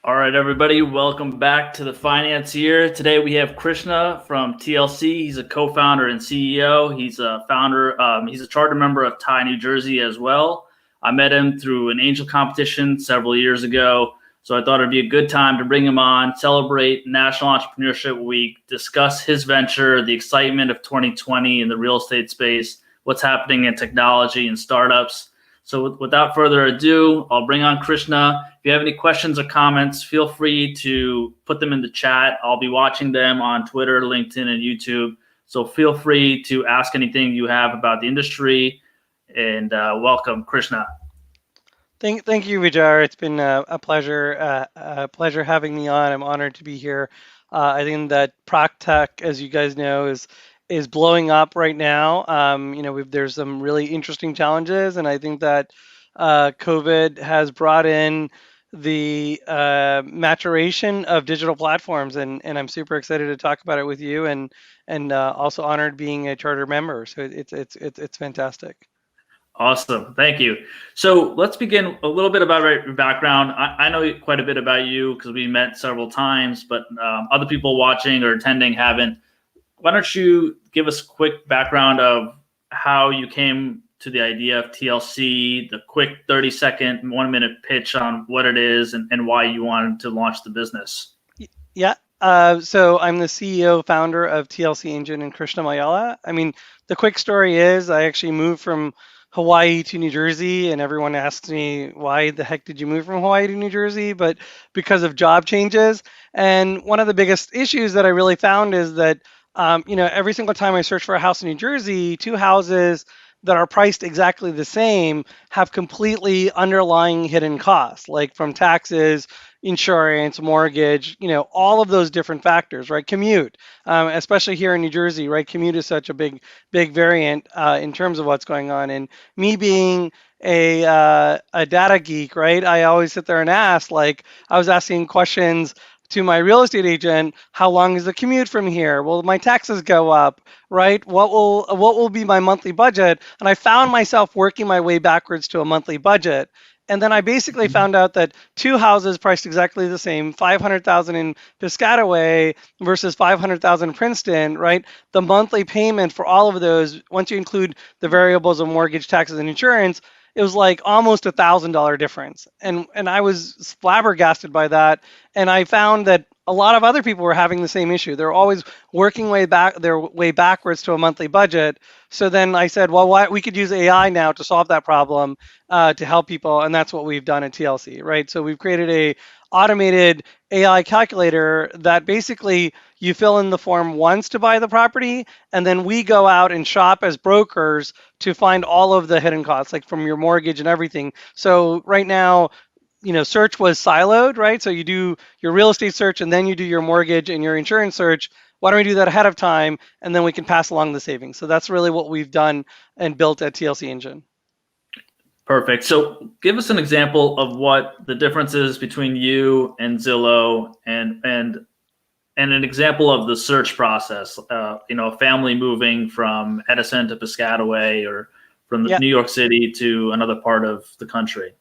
All right, everybody, welcome back to the Financier. Today we have Krishna from TLC. He's a co-founder and CEO. He's a founder. He's a charter member of TIE New Jersey as well. I met him through an angel competition several years ago, so I thought it'd be a good time to bring him on, celebrate National Entrepreneurship Week, discuss his venture, the excitement of 2020 in the real estate space, what's happening in technology and startups. So without further ado, I'll bring on Krishna. If you have any questions or comments, feel free to put them in the chat. I'll be watching them on Twitter, LinkedIn, and YouTube. So feel free to ask anything you have about the industry. And welcome, Krishna. Thank you, Vijar. It's been a pleasure having me on. I'm honored to be here. I think that PropTech, as you guys know, is blowing up right now. There's some really interesting challenges, and I think that COVID has brought in the maturation of digital platforms, and I'm super excited to talk about it with you, and also honored being a charter member. So it's fantastic. Awesome. Thank you. So let's begin a little bit about your background. I know quite a bit about you because we met several times, but other people watching or attending haven't. Why don't you give us a quick background of how you came to the idea of TLC, the quick 30-second, 1-minute pitch on what it is and why you wanted to launch the business? Yeah. So I'm the CEO founder of TLC Engine in Krishna, Malyala. I mean, the quick story is I actually moved from Hawaii to New Jersey, and everyone asks me, why the heck did you move from Hawaii to New Jersey? But because of job changes. And one of the biggest issues that I really found is that, every single time I search for a house in New Jersey, two houses that are priced exactly the same have completely underlying hidden costs, like from taxes, insurance, mortgage, all of those different factors, right? Commute, especially here in New Jersey, right? Commute is such a big variant in terms of what's going on. And me being a data geek, right? I always sit there and ask, like, I was asking questions to my real estate agent, how long is the commute from here? Will my taxes go up, right? What will be my monthly budget? And I found myself working my way backwards to a monthly budget. And then I basically found out that two houses priced exactly the same, 500,000 in Piscataway versus 500,000 in Princeton, right? The monthly payment for all of those, once you include the variables of mortgage, taxes, and insurance, it was like almost $1,000 difference. And I was flabbergasted by that. And I found that a lot of other people were having the same issue. They're always working their way backwards to a monthly budget. So then I said, well, we could use AI now to solve that problem to help people, and that's what we've done at TLC, right? So we've created a automated AI calculator that basically you fill in the form once to buy the property, and then we go out and shop as brokers to find all of the hidden costs, like from your mortgage and everything. So right now, search was siloed, right? So you do your real estate search and then you do your mortgage and your insurance search. Why don't we do that ahead of time, and then we can pass along the savings? So that's really what we've done and built at TLC Engine. Perfect. So give us an example of what the difference is between you and Zillow and an example of the search process. A family moving from Edison to Piscataway or from New York City to another part of the country.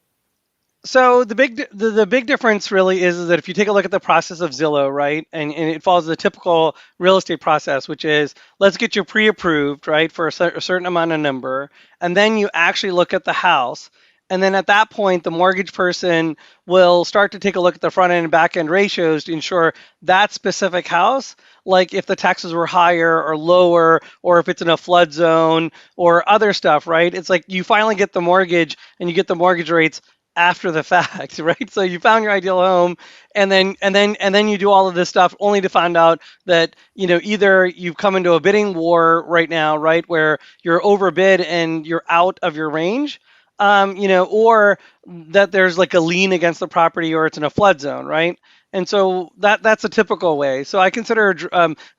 So the big difference really is that if you take a look at the process of Zillow, right, and it follows the typical real estate process, which is let's get you pre-approved, right, for a certain amount of number, and then you actually look at the house. And then at that point, the mortgage person will start to take a look at the front end and back end ratios to ensure that specific house, like if the taxes were higher or lower, or if it's in a flood zone or other stuff, right? It's like you finally get the mortgage and you get the mortgage rates after the fact, right? So you found your ideal home, and then you do all of this stuff only to find out that either you've come into a bidding war right now, right, where you're overbid and you're out of your range, or that there's like a lien against the property or it's in a flood zone, right? And so that's a typical way. So I consider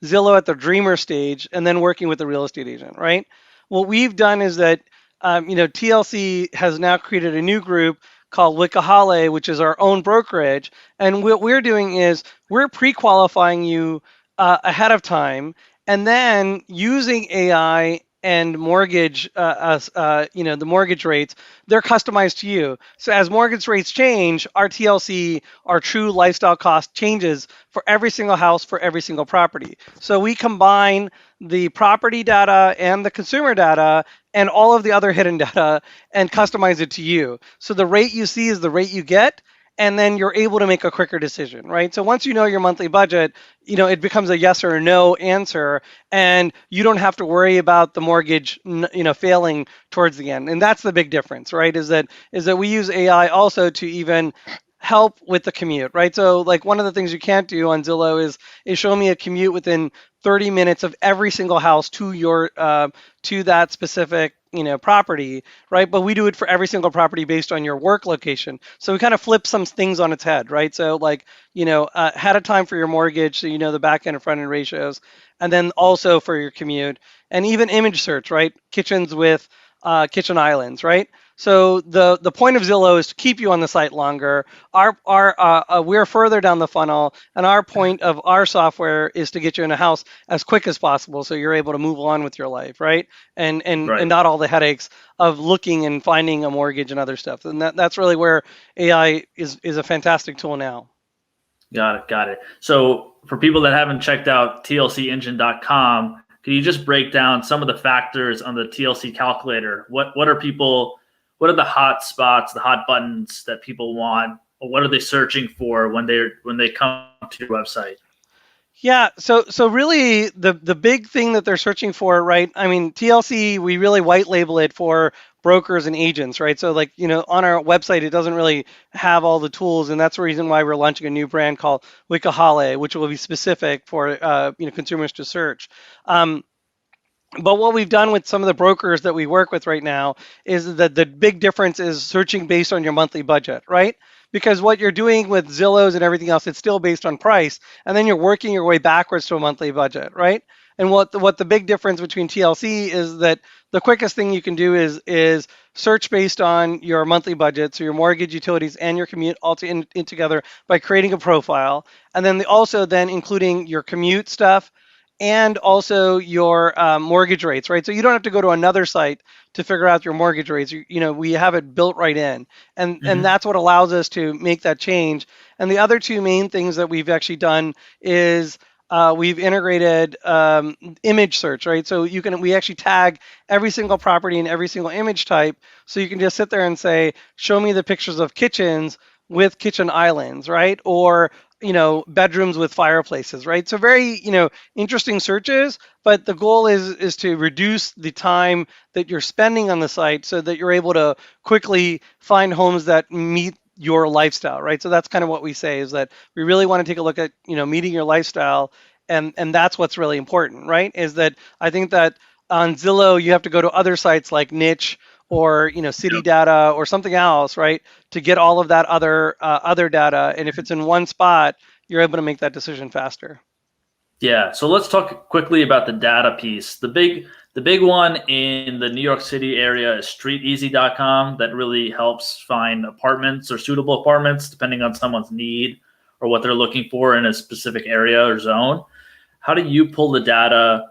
Zillow at the dreamer stage and then working with the real estate agent, right? What we've done is that TLC has now created a new group called Wikiholi, which is our own brokerage. And what we're doing is we're pre-qualifying you ahead of time, and then using AI and mortgage, the mortgage rates, they're customized to you. So as mortgage rates change, our TLC, our true lifestyle cost changes for every single house, for every single property. So we combine the property data and the consumer data and all of the other hidden data and customize it to you. So the rate you see is the rate you get, and then you're able to make a quicker decision, right? So once you know your monthly budget, it becomes a yes or a no answer, and you don't have to worry about the mortgage, failing towards the end. And that's the big difference, right? Is that we use AI also to even help with the commute, right? So like one of the things you can't do on Zillow is show me a commute within 30 minutes of every single house to your to that specific property, right? But we do it for every single property based on your work location. So we kind of flip some things on its head, right? So like ahead of time for your mortgage, so the back end and front end ratios, and then also for your commute, and even image search, right? Kitchens with kitchen islands, right? So the point of Zillow is to keep you on the site longer. We're further down the funnel, and our point of our software is to get you in a house as quick as possible, so you're able to move on with your life, right? And Right. not all the headaches of looking and finding a mortgage and other stuff. And that's really where AI is a fantastic tool now. Got it. So for people that haven't checked out TLCengine.com, can you just break down some of the factors on the TLC calculator? What are the hot spots, the hot buttons that people want? Or what are they searching for when they come to your website? Yeah, so really the big thing that they're searching for, right? I mean, TLC, we really white label it for brokers and agents, right? So like, on our website, it doesn't really have all the tools, and that's the reason why we're launching a new brand called Wikiholi, which will be specific for consumers to search. But what we've done with some of the brokers that we work with right now is that the big difference is searching based on your monthly budget, right? Because what you're doing with Zillows and everything else, it's still based on price, and then you're working your way backwards to a monthly budget, right? And what the big difference between TLC is that the quickest thing you can do is search based on your monthly budget, so your mortgage, utilities, and your commute all in together by creating a profile, and then also then including your commute stuff and also your mortgage rates, right? So you don't have to go to another site to figure out your mortgage rates. We have it built right in, and that's what allows us to make that change. And the other two main things that we've actually done is we've integrated image search, right? So we actually tag every single property and every single image type, so you can just sit there and say, show me the pictures of kitchens with kitchen islands, right? Or bedrooms with fireplaces, right? So very, interesting searches, but the goal is to reduce the time that you're spending on the site so that you're able to quickly find homes that meet your lifestyle, right? So that's kind of what we say, is that we really want to take a look at, meeting your lifestyle, and that's what's really important, right? Is that I think that on Zillow, you have to go to other sites like Niche or city data or something else, right, to get all of that other data. And if it's in one spot, you're able to make that decision faster. Yeah. So let's talk quickly about the data piece. The big one in the New York City area is streeteasy.com, that really helps find apartments or suitable apartments depending on someone's need or what they're looking for in a specific area or zone. How do you pull the data?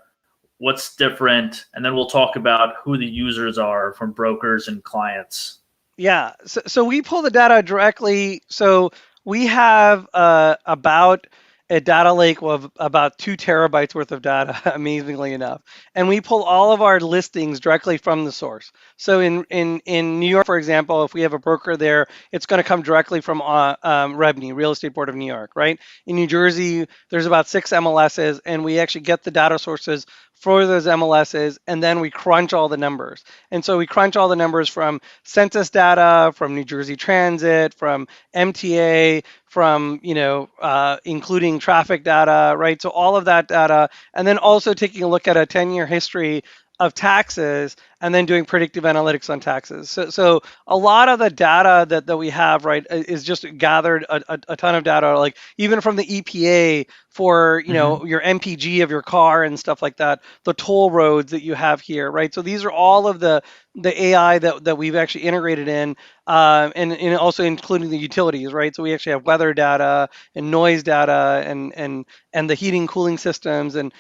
What's different? And then we'll talk about who the users are from brokers and clients. Yeah. So we pull the data directly. So we have about a data lake of about 2 terabytes worth of data, amazingly enough. And we pull all of our listings directly from the source. So in New York, for example, if we have a broker there, it's going to come directly from REBNY, Real Estate Board of New York, right? In New Jersey, there's about 6 MLSs, and we actually get the data sources for those MLSs, and then we crunch all the numbers. And so we crunch all the numbers from census data, from New Jersey Transit, from MTA, from including traffic data, right? So all of that data, and then also taking a look at a 10-year history of taxes, and then doing predictive analytics on taxes. So a lot of the data that we have, right, is just gathered a ton of data, like even from the EPA for, Hmm. your MPG of your car and stuff like that, the toll roads that you have here, right? So these are all of the AI that we've actually integrated in, and also including the utilities, right? So we actually have weather data and noise data and the heating cooling systems and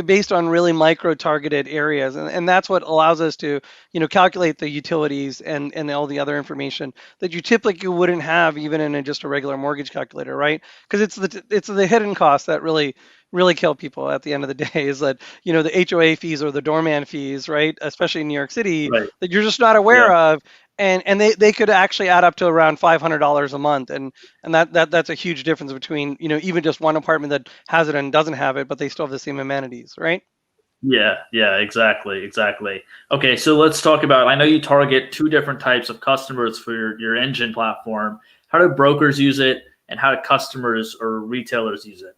based on really micro targeted areas, and that's what allows us to calculate the utilities and all the other information that you typically wouldn't have even in just a regular mortgage calculator, right? Because it's the hidden costs that really kill people at the end of the day, is that the HOA fees or the doorman fees, right, especially in New York City, Right. that you're just not Yeah. aware of, and they could actually add up to around $500 a month, and that's a huge difference between even just one apartment that has it and doesn't have it, but they still have the same amenities, right? Yeah, yeah, exactly, exactly. Okay, so let's talk about. I know you target two different types of customers for your engine platform. How do brokers use it, and how do customers or retailers use it?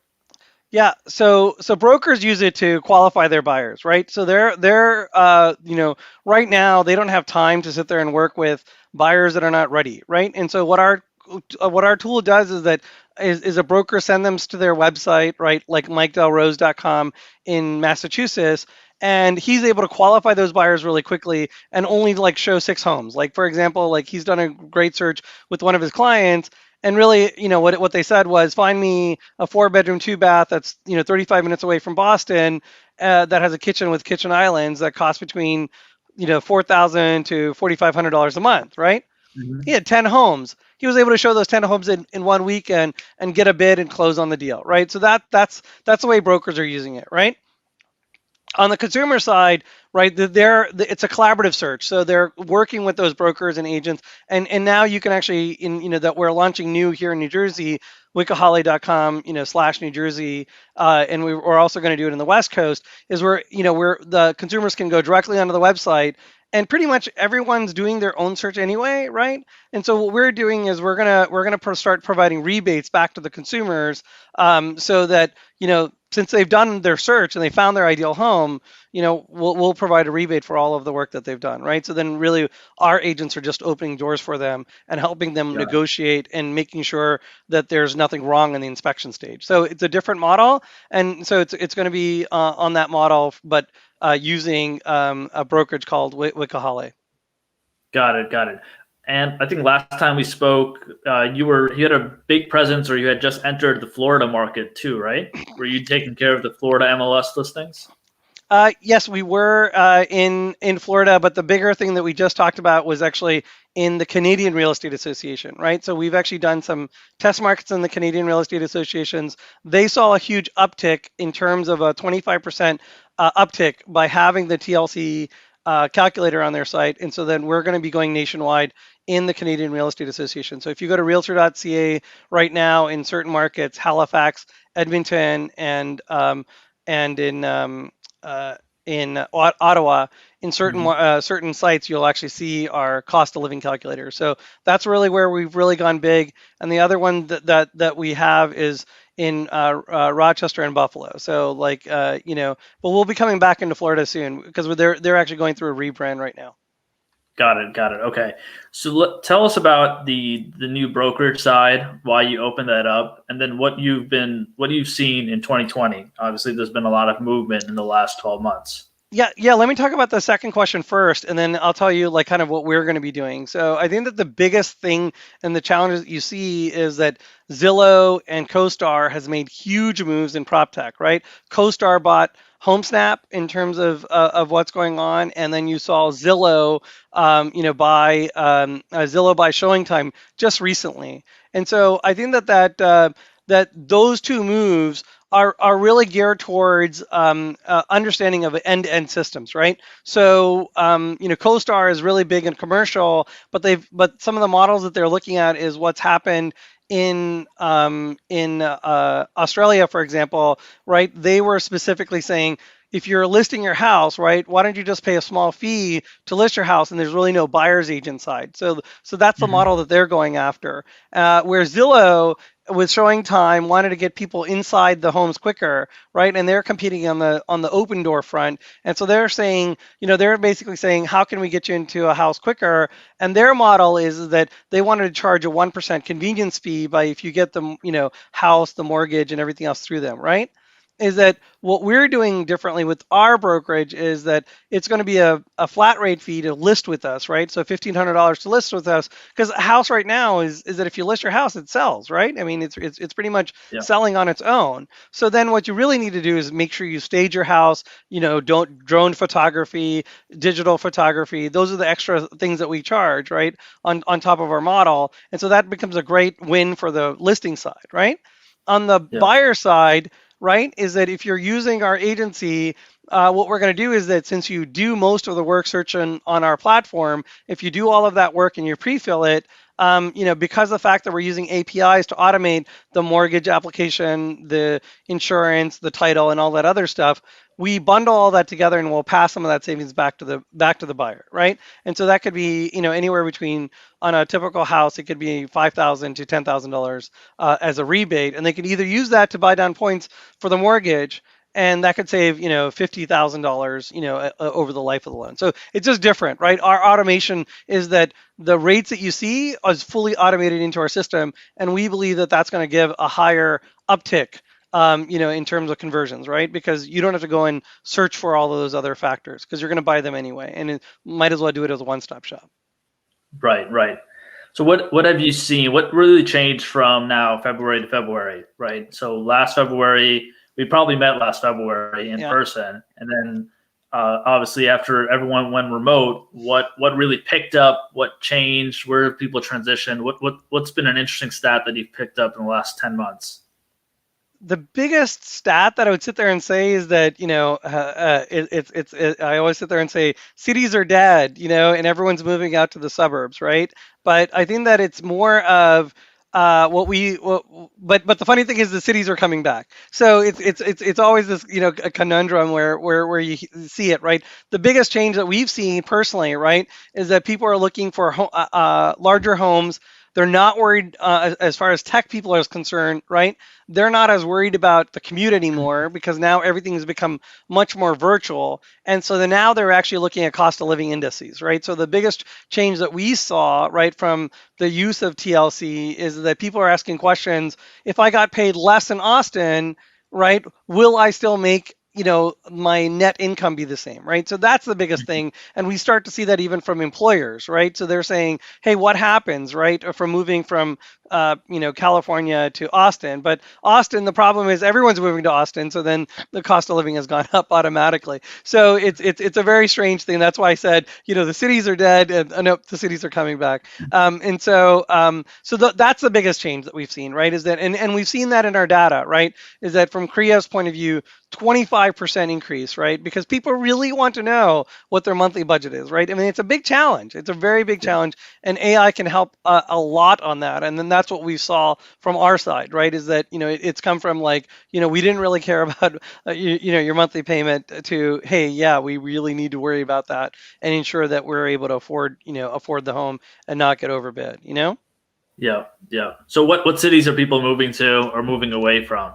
Yeah, so brokers use it to qualify their buyers, right? So they're right now they don't have time to sit there and work with buyers that are not ready, right? And so what our tool does is that is a broker send them to their website, right? Like MikeDelRose.com in Massachusetts, and he's able to qualify those buyers really quickly and only like show 6 homes. Like for example, like he's done a great search with one of his clients, and really, what they said was, find me a 4-bedroom, 2-bath that's 35 minutes away from Boston, that has a kitchen with kitchen islands that cost between $4,000 to $4,500 a month, right? He Hmm. had 10 homes. He was able to show those 10 homes in one week and get a bid and close on the deal, right? So that's the way brokers are using it, right? On the consumer side, right, it's a collaborative search, so they're working with those brokers and agents, and now you can actually, that we're launching new here in New Jersey, Wikiholi.com, slash New Jersey, and we're also going to do it in the West Coast, is where the consumers can go directly onto the website, and pretty much everyone's doing their own search anyway, right? And so what we're doing is we're gonna start providing rebates back to the consumers, so that since they've done their search and they found their ideal home, we'll provide a rebate for all of the work that they've done, right? So then really our agents are just opening doors for them and helping them Yeah, negotiate and making sure that there's nothing wrong in the inspection stage. So it's a different model, and so it's going to be on that model, but using a brokerage called Wikiholi. got it, got it. And I think last time we spoke, you had a big presence, or you had just entered the Florida market too, right? Were you taking care of the Florida MLS listings? Yes, we were in Florida, but the bigger thing that we just talked about was actually in the Canadian Real Estate Association, right? So we've actually done some test markets in the Canadian Real Estate Associations. They saw a huge uptick in terms of a 25% uptick by having the TLC calculator on their site, and so then we're going to be going nationwide in the Canadian Real Estate Association. So if you go to realtor.ca right now, in certain markets, Halifax, Edmonton, and uh, in Ottawa, in Hmm. certain sites, you'll actually see our cost of living calculator. So that's really where we've really gone big. And the other one that we have is in Rochester and Buffalo. So but we'll be coming back into Florida soon because they're actually going through a rebrand right now. Got it, got it. Okay, so tell us about the new brokerage side, why you opened that up, and then what you've seen in 2020. Obviously, there's been a lot of movement in the last 12 months. Yeah. Let me talk about the second question first, and then I'll tell you like kind of what we're going to be doing. So I think that the biggest thing and the challenges that you see is that Zillow and CoStar has made huge moves in prop tech, right? CoStar bought HomeSnap in terms of what's going on, and then you saw Zillow, Zillow buy ShowingTime just recently, and so I think that those two moves are really geared towards understanding of end-to-end systems, right? So CoStar is really big in commercial, but some of the models that they're looking at is what's happened in Australia, for example, right? They were specifically saying, if you're listing your house, right, why don't you just pay a small fee to list your house, and there's really no buyer's agent side. So that's the Hmm. model that they're going after. Where Zillow, with showing time, wanted to get people inside the homes quicker, right? And they're competing on the open door front. And so they're saying, they're basically saying, how can we get you into a house quicker? And their model is that they wanted to charge a 1% convenience fee by if you get the, house, the mortgage, and everything else through them, right? Is that what we're doing differently with our brokerage is that it's going to be a flat rate fee to list with us, right? So $1,500 to list with us, because a house right now is that if you list your house, it sells, right? I mean, it's pretty much Yeah. selling on its own. So then what you really need to do is make sure you stage your house, don't drone photography, digital photography. Those are the extra things that we charge, right? On top of our model. And so that becomes a great win for the listing side, right? On the Yeah. buyer side, right, is that if you're using our agency, what we're going to do is that since you do most of the work search on our platform, if you do all of that work and you pre-fill it, because of the fact that we're using APIs to automate the mortgage application, the insurance, the title, and all that other stuff, we bundle all that together and we'll pass some of that savings back to the buyer, right? And so that could be, anywhere between, on a typical house, it could be $5,000 to $10,000 as a rebate, and they can either use that to buy down points for the mortgage, and that could save, $50,000, over the life of the loan. So it's just different, right? Our automation is that the rates that you see is fully automated into our system, and we believe that that's going to give a higher uptick, in terms of conversions, right? Because you don't have to go and search for all of those other factors because you're going to buy them anyway, and it might as well do it as a one-stop shop. Right. Right. So what have you seen? What really changed from now February to February? Right. So last February, we probably met last February in Yeah. person, and then obviously after everyone went remote, what really picked up? What changed? Where have people transitioned? What's been an interesting stat that you've picked up in the last 10 months? The biggest stat that I would sit there and say is that, I always sit there and say cities are dead, and everyone's moving out to the suburbs, right? But I think that it's more of but the funny thing is the cities are coming back. So it's always this, a conundrum where you see it, right? The biggest change that we've seen personally, right, is that people are looking for larger homes. They're not worried, as far as tech people are concerned, right? They're not as worried about the commute anymore because now everything has become much more virtual. And so then now they're actually looking at cost of living indices, right? So the biggest change that we saw, right, from the use of TLC is that people are asking questions. If I got paid less in Austin, right, will I still make, my net income be the same, right? So that's the biggest thing. And we start to see that even from employers, right? So they're saying, hey, what happens, right, from moving from, California to Austin? But Austin, the problem is everyone's moving to Austin. So then the cost of living has gone up automatically. So it's a very strange thing. That's why I said, the cities are dead, and nope, the cities are coming back. That's the biggest change that we've seen, right? Is that, and we've seen that in our data, right? Is that from Kriya's point of view, 25% increase, right? Because people really want to know what their monthly budget is, right? I mean, it's a big challenge. It's a very big challenge, and AI can help a lot on that. And then that's what we saw from our side, right? Is that, it's come from like, we didn't really care about, your monthly payment to, hey, yeah, we really need to worry about that and ensure that we're able to afford the home and not get overbid. Yeah. Yeah. So what cities are people moving to or moving away from?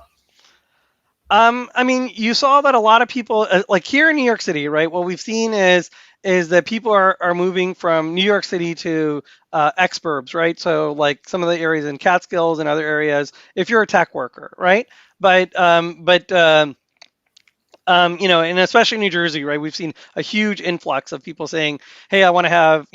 I mean, you saw that a lot of people, like here in New York City, right? What we've seen is that people are moving from New York City to exurbs, right? So like some of the areas in Catskills and other areas, if you're a tech worker, right? And especially New Jersey, right? We've seen a huge influx of people saying, "Hey, I want to have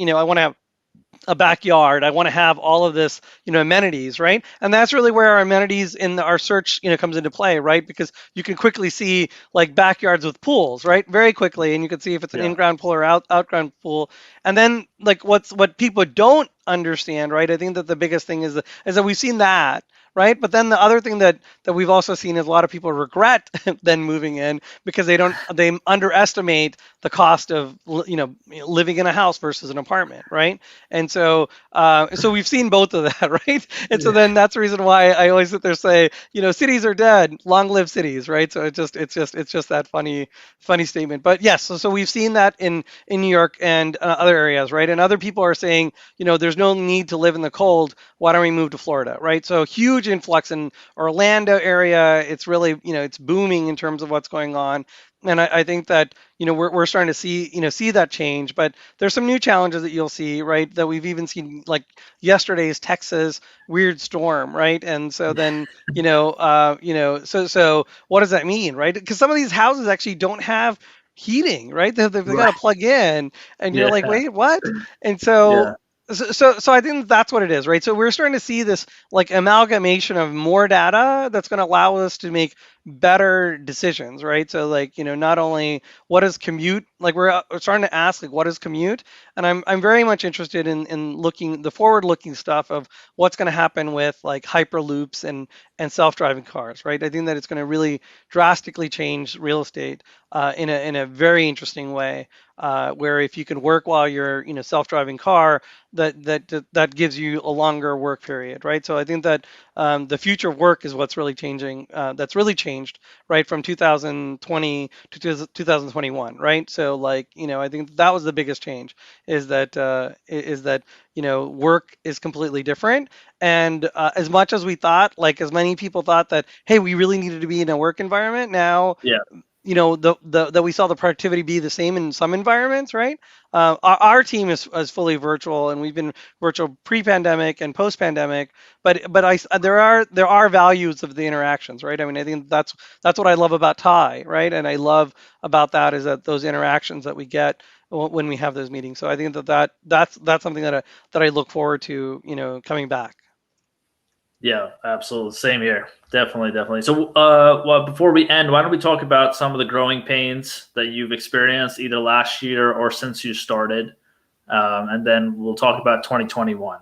a backyard. I want to have all of this, amenities, right?" And that's really where our amenities in our search, comes into play, right? Because you can quickly see like backyards with pools, right? Very quickly, and you can see if it's an Yeah. in-ground pool or outground pool. And then like what people don't understand, right? I think that the biggest thing is that we've seen that. right? But then the other thing that we've also seen is a lot of people regret then moving in because they underestimate the cost of living in a house versus an apartment, right? And so we've seen both of that, right? And so Yeah. then that's the reason why I always sit there and say, cities are dead, long live cities, right? So it's just that funny statement. But yes, so we've seen that in New York and other areas, right? And other people are saying, there's no need to live in the cold. Why don't we move to Florida, right? So huge influx in Orlando area. It's really, it's booming in terms of what's going on. And I think that we're starting to see that change, but there's some new challenges that you'll see, right? That we've even seen, like yesterday's Texas weird storm, right? And so then so what does that mean, right? Because some of these houses actually don't have heating, right? They got to Right. plug in, and you're like, Yeah. wait, what? And Yeah. so I think that's what it is, right? So we're starting to see this like amalgamation of more data that's going to allow us to make better decisions, right? So like, not only what is commute, like we're starting to ask like what is commute, and I'm very much interested in looking the forward looking stuff of what's going to happen with like hyperloops and self-driving cars, right? I think that it's going to really drastically change real estate in a very interesting way, where if you can work while you're self-driving car, that gives you a longer work period, right? So I think that the future of work is what's really changing. That's really changed, right, from 2020 to 2021, right? So like I think that was the biggest change is that work is completely different. And as much as we thought, like as many people thought that, hey, we really needed to be in a work environment now, Yeah. the that we saw the productivity be the same in some environments, right? Our team is fully virtual, and we've been virtual pre-pandemic and post-pandemic. But there are values of the interactions, right? I mean, I think that's what I love about Thai, right? And I love about that is that those interactions that we get when we have those meetings. So I think that's something that I look forward to, coming back. Yeah, absolutely. Same here. Definitely, definitely. So, well, before we end, why don't we talk about some of the growing pains that you've experienced either last year or since you started, and then we'll talk about 2021.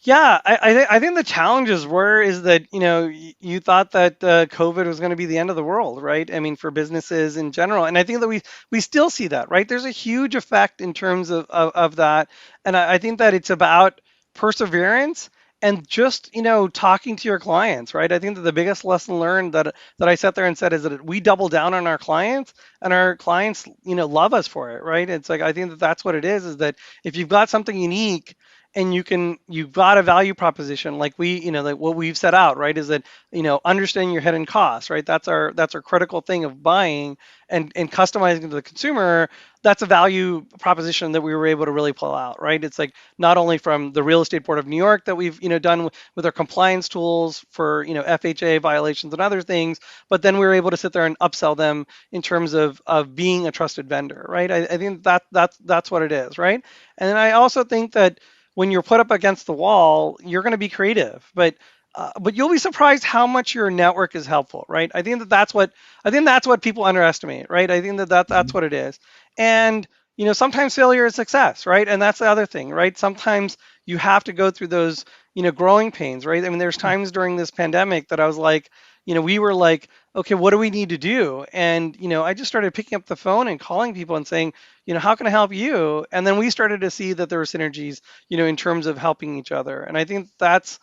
Yeah, I think the challenges were is that you thought that COVID was going to be the end of the world, right? I mean, for businesses in general, and I think that we still see that, right? There's a huge effect in terms of that, and I think that it's about perseverance and just talking to your clients, right? I think that the biggest lesson learned that I sat there and said is that we double down on our clients, and our clients love us for it, right? It's like I think that that's what it is that if you've got something unique and you've got a value proposition like like what we've set out, right, is that understanding your hidden costs, right? That's our critical thing of buying and customizing to the consumer. That's a value proposition that we were able to really pull out, right? It's like not only from the real estate board of New York that we've done with our compliance tools for FHA violations and other things, but then we were able to sit there and upsell them in terms of being a trusted vendor, right? I think that's what it is, right? And then I also think that when you're put up against the wall, you're going to be creative, but you'll be surprised how much your network is helpful, right? I think that's what people underestimate, right? I think that's what it is, and sometimes failure is success, right? And that's the other thing, right? Sometimes you have to go through those growing pains, right? I mean, there's times during this pandemic that I was like, we were like, okay, what do we need to do? And I just started picking up the phone and calling people and saying, how can I help you? And then we started to see that there were synergies, in terms of helping each other. And I think that's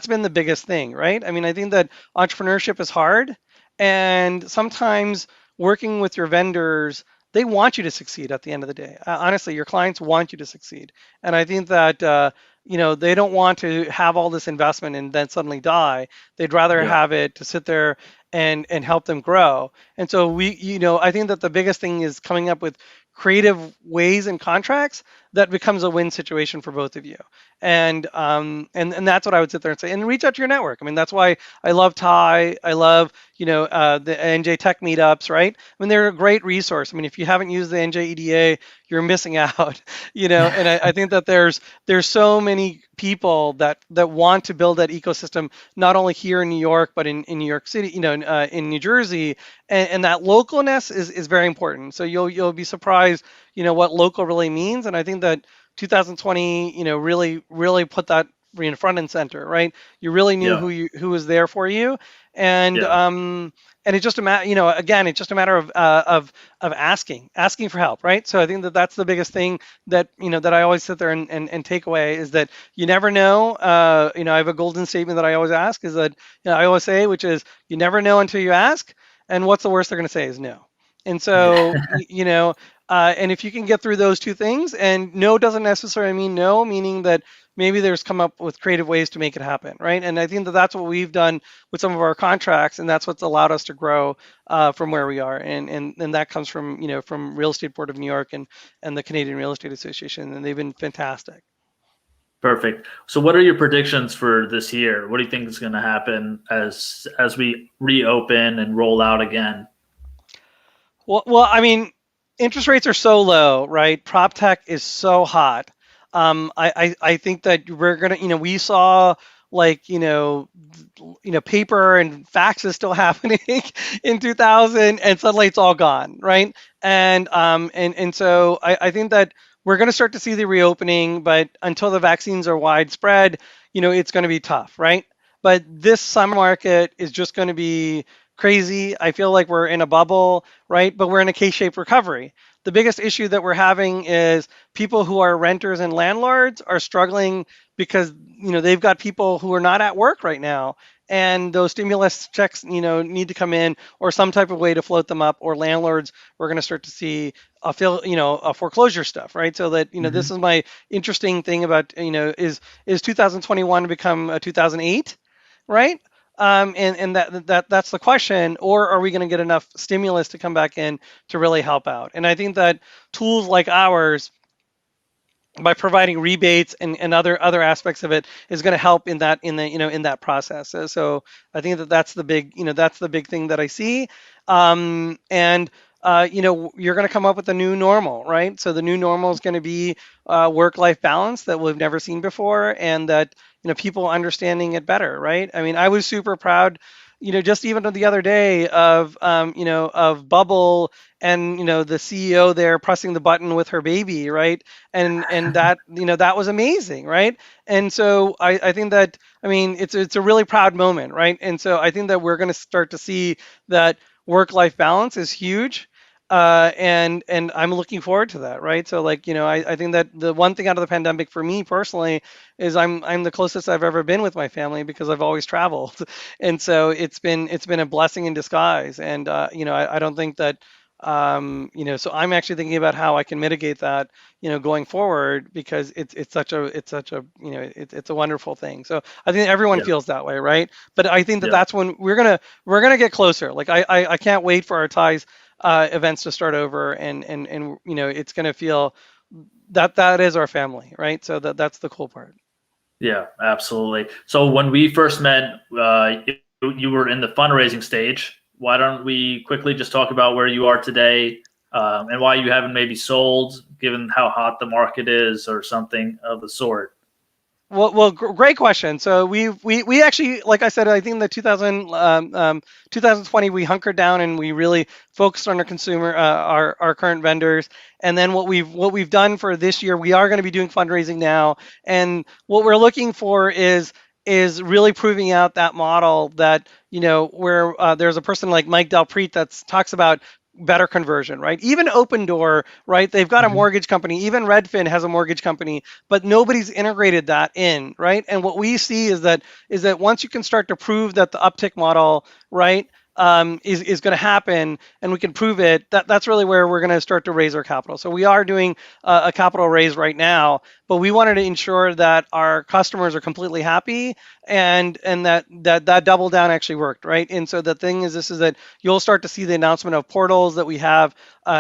been the biggest thing, right? I mean, I think that entrepreneurship is hard, and sometimes working with your vendors, they want you to succeed at the end of the day. Honestly, your clients want you to succeed. And I think that they don't want to have all this investment and then suddenly die. They'd rather Yeah. have it to sit there and help them grow. And so I think that the biggest thing is coming up with creative ways and contracts that becomes a win situation for both of you. And that's what I would sit there and say. And reach out to your network. I mean, that's why I love Thai. I love the NJ Tech meetups, right? I mean, they're a great resource. I mean, if you haven't used the NJ EDA, you're missing out. And I think that there's so many people that want to build that ecosystem, not only here in New York, but in New York City, in New Jersey, and that localness is very important. So you'll be surprised, what local really means. And I think that 2020, really put front and center, right? You really knew Yeah. who was there for you, and Yeah. it's just a matter, again, it's just a matter of asking for help, right? So I think that that's the biggest thing that that I always sit there and take away is that you never know. I have a golden statement that I always ask is that I always say, which is you never know until you ask, and what's the worst they're going to say is no. And so, Yeah. and if you can get through those two things, and no doesn't necessarily mean no, meaning that maybe there's come up with creative ways to make it happen, right? And I think that that's what we've done with some of our contracts, and that's what's allowed us to grow from where we are. And that comes from from Real Estate Board of New York and the Canadian Real Estate Association, and they've been fantastic. Perfect. So what are your predictions for this year? What do you think is going to happen as we reopen and roll out again? Well, I mean, interest rates are so low, right? Prop tech is so hot. I think that we're gonna, we saw like, paper and fax is still happening in 2000, and suddenly it's all gone, right? And so I think that we're gonna start to see the reopening, but until the vaccines are widespread, it's gonna be tough, right? But this summer market is just going to be crazy. I feel like we're in a bubble, right? But we're in a K-shaped recovery. The biggest issue that we're having is people who are renters and landlords are struggling because they've got people who are not at work right now, and those stimulus checks need to come in or some type of way to float them up. Or landlords, we're going to start to see a foreclosure stuff, right? So that this is Hmm. my interesting thing about is 2021 to become a 2008, right? And that's the question. Or are we going to get enough stimulus to come back in to really help out? And I think that tools like ours, by providing rebates and other aspects of it, is going to help in that process. So I think that that's the big thing that I see. And you're going to come up with a new normal, right? So the new normal is going to be work-life balance that we've never seen before, and that people understanding it better, right? I mean, I was super proud, just even the other day of Bubble and the CEO there pressing the button with her baby, right? And that that was amazing, right? And so I think that, I mean, it's a really proud moment, right? And so I think that we're going to start to see that work-life balance is huge. And I'm looking forward to that, right? So like, I think that the one thing out of the pandemic for me personally is I'm the closest I've ever been with my family because I've always traveled. And so it's been a blessing in disguise. And I don't think that so I'm actually thinking about how I can mitigate that, going forward, because it's such a it's a wonderful thing. So I think everyone Yeah. feels that way, right? But I think that Yeah. that's when we're gonna get closer. Like I can't wait for our ties events to start over, and it's gonna feel that is our family, right? So that's the cool part. Yeah, absolutely. So when we first met, you were in the fundraising stage. Why don't we quickly just talk about where you are today, and why you haven't maybe sold, given how hot the market is, or something of the sort? Great question. So we actually, like I said, I think in the 2020 we hunkered down and we really focused on our consumer, our current vendors. And then what we've done for this year, we are going to be doing fundraising now. And what we're looking for is really proving out that model that where there's a person like Mike Delpreet that talks about better conversion, right? Even Open Door, right? They've got a Mhm. mortgage company. Even Redfin has a mortgage company, but nobody's integrated that in, right? And what we see is that once you can start to prove that the uptick model, right, is going to happen, and we can prove it, that's really where we're going to start to raise our capital. So we are doing a capital raise right now, but we wanted to ensure that our customers are completely happy, and that double down actually worked, right? And so the thing is, this is that you'll start to see the announcement of portals that we have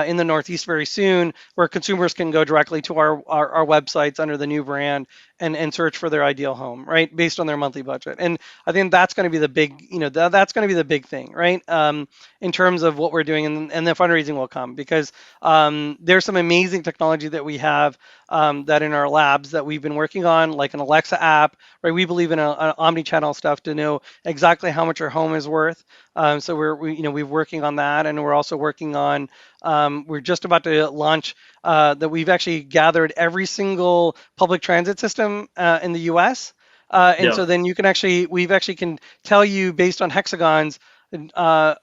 in the Northeast very soon, where consumers can go directly to our websites under the new brand and search for their ideal home, right, based on their monthly budget. And I think that's going to be the big, that's going to be the big thing, right, in terms of what we're doing, and the fundraising will come because there's some amazing technology that we have that in our labs that we've been working on, like an Alexa app, right? We believe in an omni-channel stuff to know exactly how much our home is worth. So we're working on that, and we're also working on. We're just about to launch that we've actually gathered every single public transit system in the U.S. And Yeah. so then you can we've actually can tell you based on hexagons uh,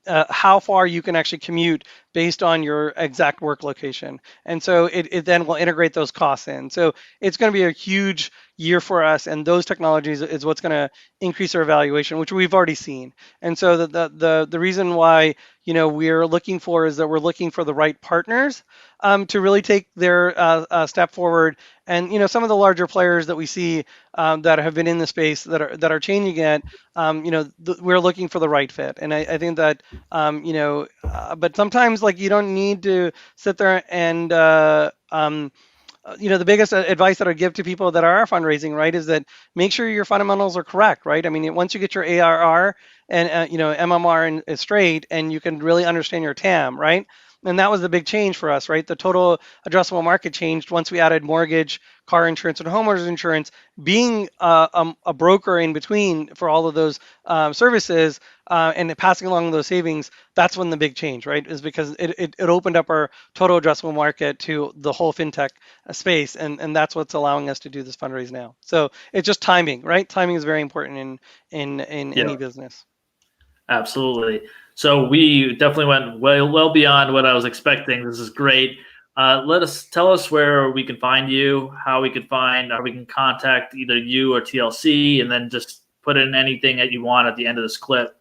uh, how far you can actually commute based on your exact work location. And so it then will integrate those costs in. So it's going to be a huge year for us, and those technologies is what's going to increase our valuation, which we've already seen. And so the reason why we're looking for is that we're looking for the right partners to really take their step forward. And some of the larger players that we see that have been in the space that are changing it, we're looking for the right fit. And I think that but sometimes like you don't need to sit there and the biggest advice that I give to people that are fundraising, right, is that make sure your fundamentals are correct, right? I mean, once you get your ARR and MMR is straight, and you can really understand your TAM, right? And that was the big change for us, right? The total addressable market changed once we added mortgage, car insurance, and homeowners insurance. Being a broker in between for all of those services and passing along those savings, that's when the big change, right? Is because it opened up our total addressable market to the whole fintech space, and that's what's allowing us to do this fundraise now. So it's just timing, right? Timing is very important in Yeah. any business. Absolutely. So we definitely went well beyond what I was expecting. This is great. Tell us where we can find you, how we can contact either you or TLC, and then just put in anything that you want at the end of this clip.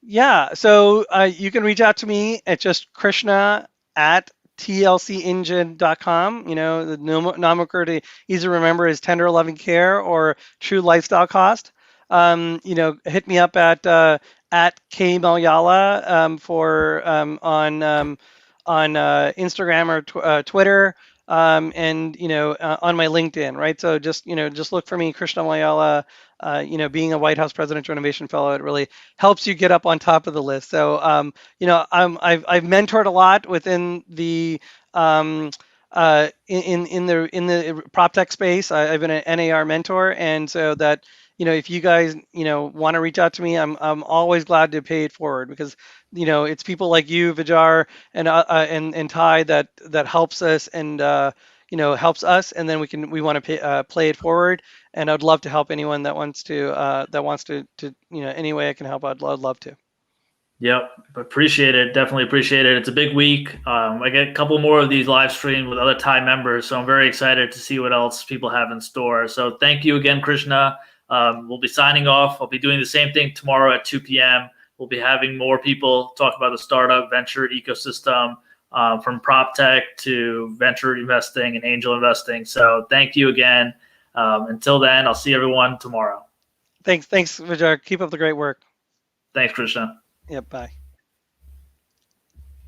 Yeah, so you can reach out to me at just Krishna at TLCengine.com. The nomenclature to easy remember is tender loving care or true lifestyle cost. Hit me up at K Malyala for on Instagram or Twitter, and on my LinkedIn, right? So just look for me, Krishna Malyala. Being a White House Presidential Innovation Fellow, it really helps you get up on top of the list. So I've mentored a lot within the in the prop tech space. I've been an NAR mentor, and so that if you guys want to reach out to me, I'm always glad to pay it forward, because it's people like you, Vijar, and Ty that helps us, and helps us, and then we want to play it forward. And I'd love to help anyone that wants to any way I can help. I'd love to. Yep, appreciate it. Definitely appreciate it. It's a big week. I get a couple more of these live streams with other Thai members, so I'm very excited to see what else people have in store. So thank you again, Krishna. We'll be signing off. I'll be doing the same thing tomorrow at 2 p.m. We'll be having more people talk about the startup venture ecosystem, from prop tech to venture investing and angel investing. So thank you again. Until then, I'll see everyone tomorrow. Thanks, Vijar. Keep up the great work. Thanks, Krishna. Yep. Bye.